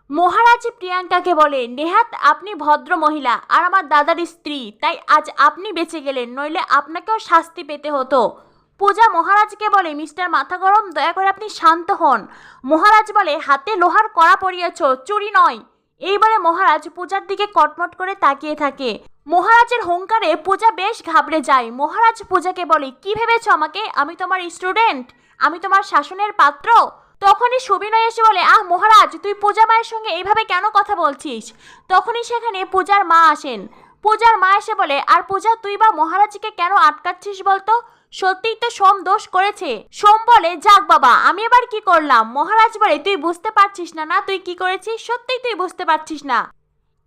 মহারাজ প্রিয়াঙ্কাকে বলে, নেহাত আপনি ভদ্র মহিলা আর আমার দাদার স্ত্রী, তাই আজ আপনি বেঁচে গেলেন, নইলে আপনাকেও শাস্তি পেতে হতো। পূজা মহারাজকে বলে, মিস্টার মাথা গরম, দয়া করে আপনি শান্ত হন। মহারাজ বলে, হাতে লোহার কড়া পরিয়েছ, চুরি নয়। এইবারে মহারাজ পূজার দিকে কটমট করে তাকিয়ে থাকে। মহারাজের হুঙ্কারে পূজা বেশ ঘাবড়ে যায়। মহারাজ পূজাকে বলে, কি ভেবেছ আমাকে? আমি তোমার স্টুডেন্ট? আমি তোমার শাসনের পাত্র? তখনই সুবিনয় এসে বলে, আহ মহারাজ, তুই পূজা মায়ের সঙ্গে এইভাবে কেন কথা বলছিস? তখনই সেখানে পূজার মা আসেন। পূজার মা এসে বলে, আর পূজা, তুই বা মহারাজকে কেন আটকাচ্ছিস বলতো? সত্যিই তো সোম দোষ করেছে। সোম বলে, যাক বাবা, আমি এবার কি করলাম? মহারাজ বলে, তুই বুঝতে পারছিস না? না, তুই কি করেছিস সত্যিই তুই বুঝতে পারছিস না।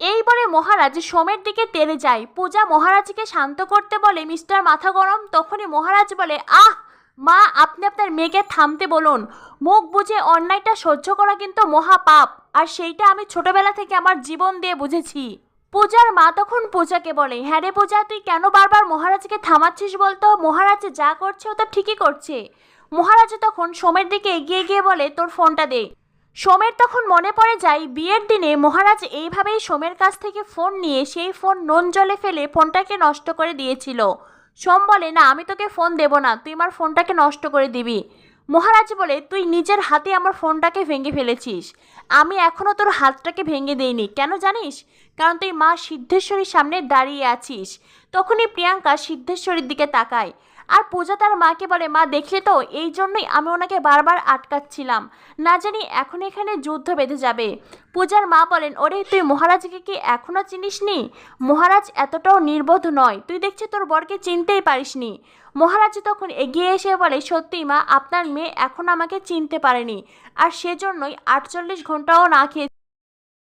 এই বলে মহারাজ সোমের দিকে তেড়ে যায়। পূজা মহারাজকে শান্ত করতে বলে, মিস্টার মাথা গরম। তখনই মহারাজ বলে, আহ মা, আপনি আপনার মেয়েকে থামতে বলুন। মুখ বুজে অন্যায়টা সহ্য করা কিন্তু মহা পাপ, আর সেইটা আমি ছোটবেলা থেকে আমার জীবন দিয়ে বুঝেছি। পূজার মা তখন পূজাকে বলে, হ্যাঁ রে পূজা, তুই কেন বারবার মহারাজকে থামাচ্ছিস বলতো? মহারাজ যা করছে ও তো ঠিকই করছে। মহারাজ তখন সোমের দিকে এগিয়ে গিয়ে বলে, তোর ফোনটা দে। সোমের তখন মনে পড়ে যায় বিয়ের দিনে মহারাজ এইভাবেই সোমের কাছ থেকে ফোন নিয়ে সেই ফোন নুন জলে ফেলে ফোনটাকে নষ্ট করে দিয়েছিল। সোম বলে, না, আমি তোকে ফোন দেব না, তুই আমার ফোনটাকে নষ্ট করে দিবি। মহারাজ বলে, তুই নিজের হাতে আমার ফোনটাকে ভেঙে ফেলেছিস। আমি এখনো তোর হাতটাকে ভেঙে দেইনি, কেন জানিস? কারণ তুই মা সিদ্ধেশ্বরীর সামনে দাঁড়িয়ে আছিস। তখনই প্রিয়াঙ্কা সিদ্ধেশ্বরীর দিকে তাকায়। আর পূজা তার মাকে বলে, মা দেখলে তো, এই জন্যই আমি ওনাকে বারবার আটকাচ্ছিলাম, না জানি এখন এখানে যুদ্ধ বেঁধে যাবে। পূজার মা বলেন, ওরে, তুই মহারাজকে কি এখনো চিনিসনি? মহারাজ এতটাও নির্বোধ নয়, তুই দেখছি তোর বরকে চিনতেই পারিসনি। মহারাজ তখন এগিয়ে এসে বলে, সত্যি মা, আপনার মেয়ে এখন আমাকে চিনতে পারেনি, আর সেজন্যই 48 ঘন্টাও না খেয়ে